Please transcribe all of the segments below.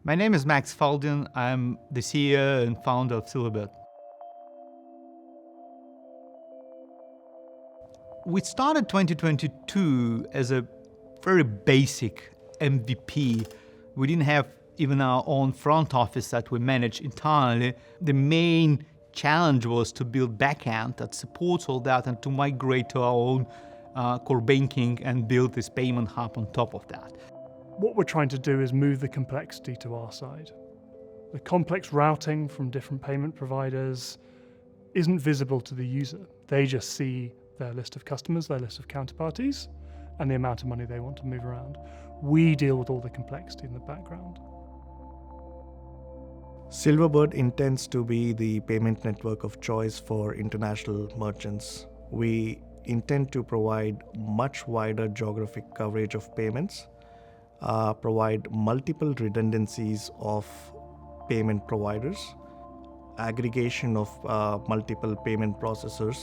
My name is Max Faldian. I'm the CEO and founder of Silverbird. We started 2022 as a very basic MVP. We didn't have even our own front office that we manage entirely. The main challenge was to build backend that supports all that and to migrate to our own core banking and build this payment hub on top of that. What we're trying to do is move the complexity to our side. The complex routing from different payment providers isn't visible to the user. They just see their list of customers, their list of counterparties, and the amount of money they want to move around. We deal with all the complexity in the background. Silverbird intends to be the payment network of choice for international merchants. We intend to provide much wider geographic coverage of payments, provide multiple redundancies of payment providers, aggregation of multiple payment processors,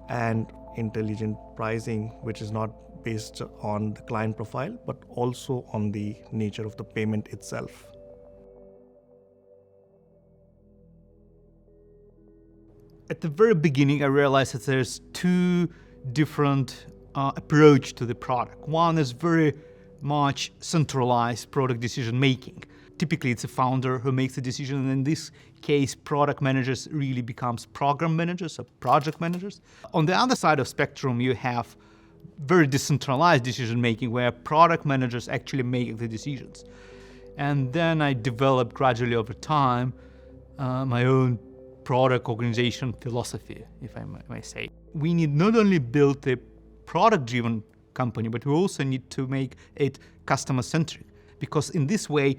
and intelligent pricing, which is not based on the client profile, but also on the nature of the payment itself. At the very beginning, I realized that there's two different approach to the product. One is very much centralized product decision making. Typically, it's a founder who makes the decision, and in this case, product managers really becomes program managers or project managers. On the other side of spectrum, you have very decentralized decision making where product managers actually make the decisions. And then I developed gradually over time my own product organization philosophy, if I may say. We need not only build a product-driven company, but we also need to make it customer-centric. Because in this way,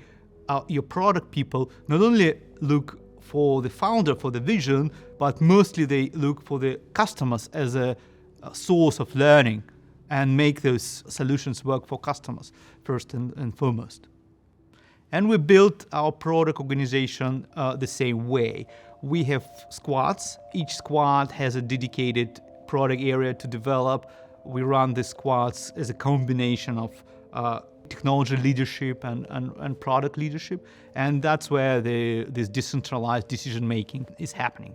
your product people not only look for the founder, for the vision, but mostly they look for the customers as a source of learning and make those solutions work for customers first and foremost. And we built our product organization the same way. We have squads. Each squad has a dedicated product area to develop. We run the squads as a combination of technology leadership and product leadership. And that's where this decentralized decision-making is happening.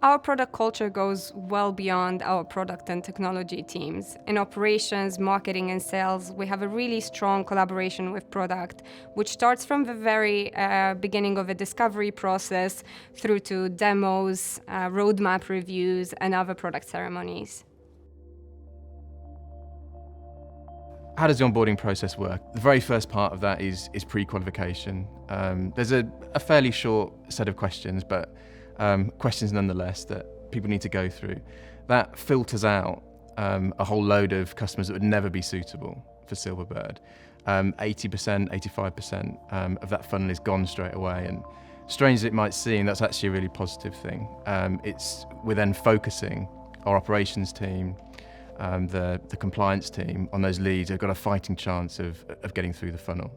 Our product culture goes well beyond our product and technology teams. In operations, marketing, and sales, we have a really strong collaboration with product, which starts from the very beginning of a discovery process through to demos, roadmap reviews, and other product ceremonies. How does the onboarding process work? The very first part of that is pre-qualification. There's a fairly short set of questions, but questions nonetheless that people need to go through. That filters out a whole load of customers that would never be suitable for Silverbird. 80%, 85% of that funnel is gone straight away, and strange as it might seem, that's actually a really positive thing. We're then focusing our operations team, the compliance team on those leads who've got a fighting chance of getting through the funnel.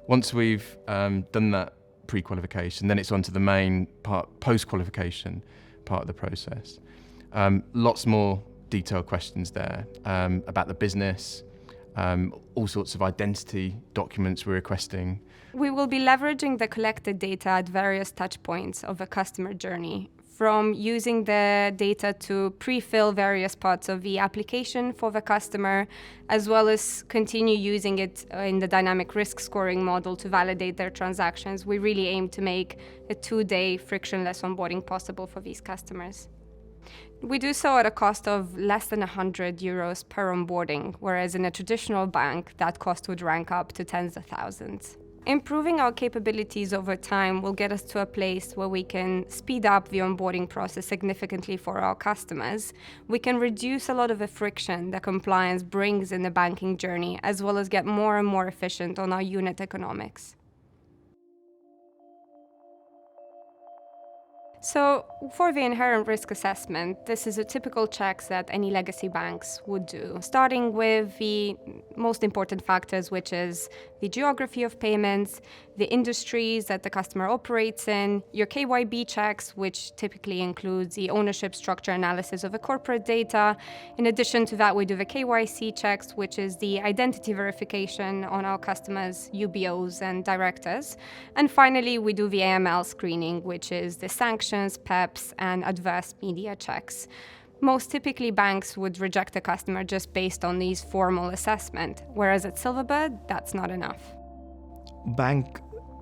Once we've done that pre-qualification, then it's on to the main part, post-qualification part of the process. Lots more detailed questions there about the business, all sorts of identity documents we're requesting. We will be leveraging the collected data at various touch points of a customer journey, from using the data to pre-fill various parts of the application for the customer, as well as continue using it in the dynamic risk scoring model to validate their transactions. We really aim to make a 2-day frictionless onboarding possible for these customers. We do so at a cost of less than €100 per onboarding, whereas in a traditional bank, that cost would rank up to tens of thousands. Improving our capabilities over time will get us to a place where we can speed up the onboarding process significantly for our customers. We can reduce a lot of the friction that compliance brings in the banking journey, as well as get more and more efficient on our unit economics. So for the inherent risk assessment, this is a typical checks that any legacy banks would do, starting with the most important factors, which is the geography of payments, the industries that the customer operates in, your KYB checks, which typically includes the ownership structure analysis of the corporate data. In addition to that, we do the KYC checks, which is the identity verification on our customers' UBOs and directors. And finally, we do the AML screening, which is the sanctions, PEPs, and adverse media checks. Most typically, banks would reject a customer just based on these formal assessment, whereas at Silverbird, that's not enough. Bank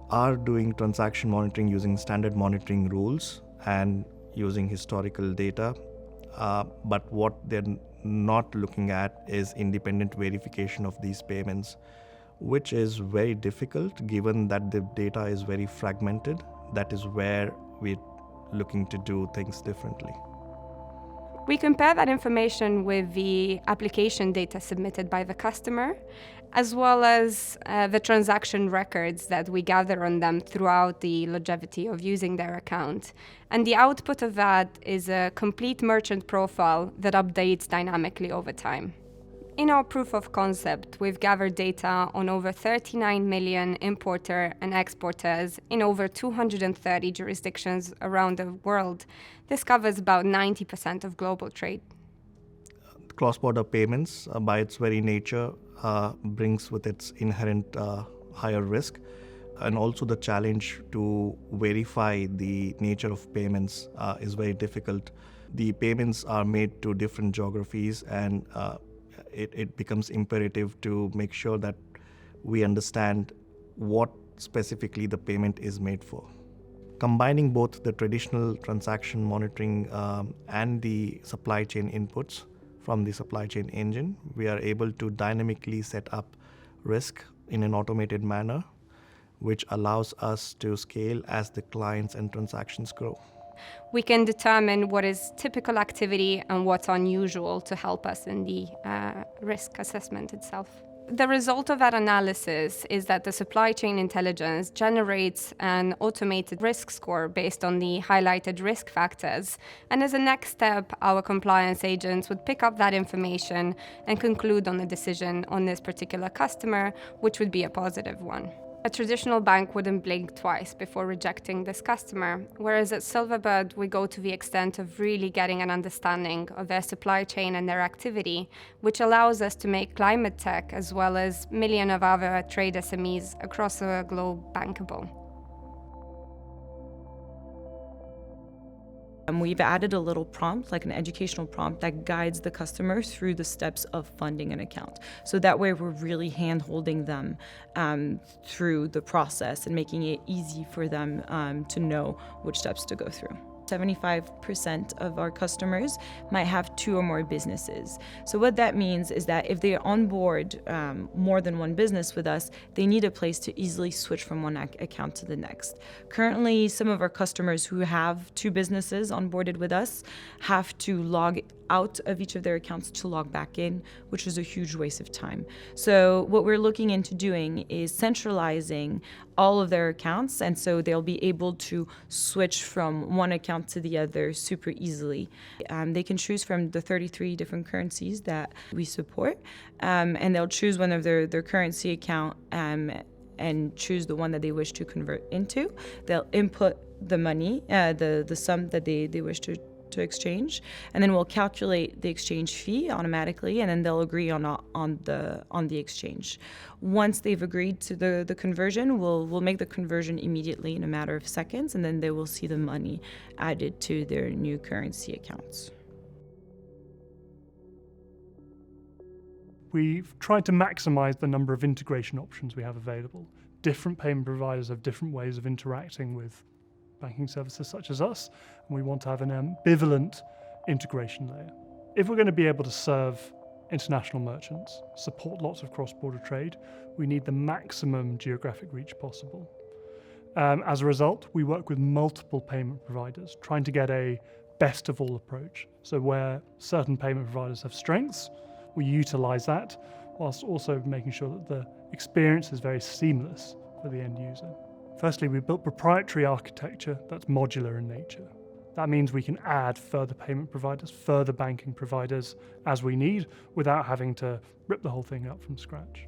are doing transaction monitoring using standard monitoring rules and using historical data, but what they're not looking at is independent verification of these payments, which is very difficult given that the data is very fragmented. That is where we're looking to do things differently. We compare that information with the application data submitted by the customer, as well as the transaction records that we gather on them throughout the longevity of using their account. And the output of that is a complete merchant profile that updates dynamically over time. In our proof of concept, we've gathered data on over 39 million importer and exporters in over 230 jurisdictions around the world. This covers about 90% of global trade. Cross-border payments, by its very nature, brings with its inherent higher risk, and also the challenge to verify the nature of payments is very difficult. The payments are made to different geographies, and it becomes imperative to make sure that we understand what specifically the payment is made for. Combining both the traditional transaction monitoring and the supply chain inputs from the supply chain engine, we are able to dynamically set up risk in an automated manner, which allows us to scale as the clients and transactions grow. We can determine what is typical activity and what's unusual to help us in the risk assessment itself. The result of that analysis is that the supply chain intelligence generates an automated risk score based on the highlighted risk factors. And as a next step, our compliance agents would pick up that information and conclude on a decision on this particular customer, which would be a positive one. A traditional bank wouldn't blink twice before rejecting this customer, whereas at Silverbird, we go to the extent of really getting an understanding of their supply chain and their activity, which allows us to make climate tech as well as millions of other trade SMEs across the globe bankable. We've added a little prompt, like an educational prompt, that guides the customer through the steps of funding an account. So that way we're really hand-holding them through the process and making it easy for them to know which steps to go through. 75% of our customers might have 2 or more businesses. So what that means is that if they onboard more than one business with us, they need a place to easily switch from one account to the next. Currently, some of our customers who have 2 businesses onboarded with us have to log out of each of their accounts to log back in, which is a huge waste of time. So what we're looking into doing is centralizing all of their accounts, and so they'll be able to switch from one account to the other super easily. They can choose from the 33 different currencies that we support, and they'll choose one of their currency account and choose the one that they wish to convert into. They'll input the money, the sum that they wish to exchange, and then we'll calculate the exchange fee automatically, and then they'll agree on the exchange. Once they've agreed to the conversion, we'll make the conversion immediately in a matter of seconds, and then they will see the money added to their new currency accounts. We've tried to maximize the number of integration options we have available. Different payment providers have different ways of interacting with banking services such as us, and we want to have an ambivalent integration layer. If we're going to be able to serve international merchants, support lots of cross-border trade, we need the maximum geographic reach possible. As a result, we work with multiple payment providers, trying to get a best-of-all approach. So where certain payment providers have strengths, we utilize that, whilst also making sure that the experience is very seamless for the end user. Firstly, we built proprietary architecture that's modular in nature. That means we can add further payment providers, further banking providers as we need without having to rip the whole thing up from scratch.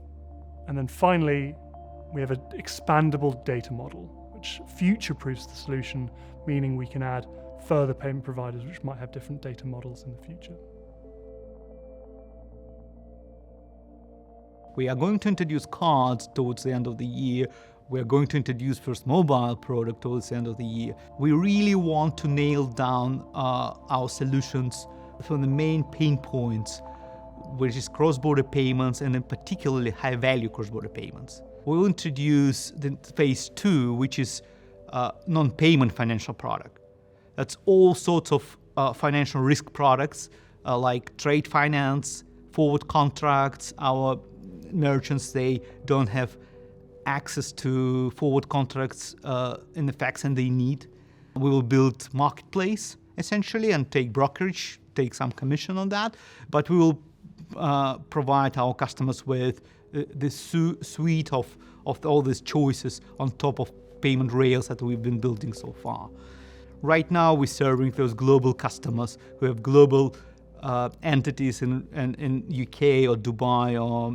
And then finally, we have an expandable data model, which future-proofs the solution, meaning we can add further payment providers which might have different data models in the future. We are going to introduce cards towards the end of the year. We're going to introduce first mobile product towards the end of the year. We really want to nail down our solutions for the main pain points, which is cross-border payments and in particularly high-value cross-border payments. We'll introduce the phase 2, which is non-payment financial product. That's all sorts of financial risk products like trade finance, forward contracts. Our merchants, they don't have access to forward contracts in the FX and they need. We will build marketplace essentially and take brokerage, take some commission on that, but we will provide our customers with this suite of all these choices on top of payment rails that we've been building so far. Right now we're serving those global customers who have global entities in UK or Dubai or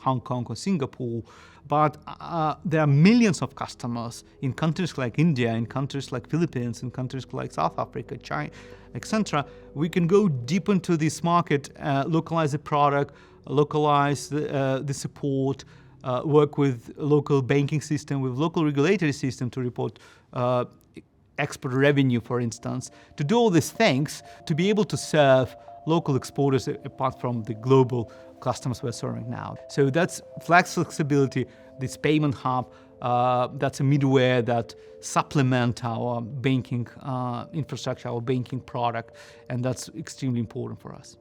Hong Kong or Singapore, but there are millions of customers in countries like India, in countries like Philippines, in countries like South Africa, China, etc. We can go deep into this market, localize the product, localize the support, work with local banking system, with local regulatory system to report export revenue, for instance, to do all these things, to be able to serve local exporters apart from the global customers we're serving now. So that's flexibility, this payment hub, that's a middleware that supplement our banking infrastructure, our banking product, and that's extremely important for us.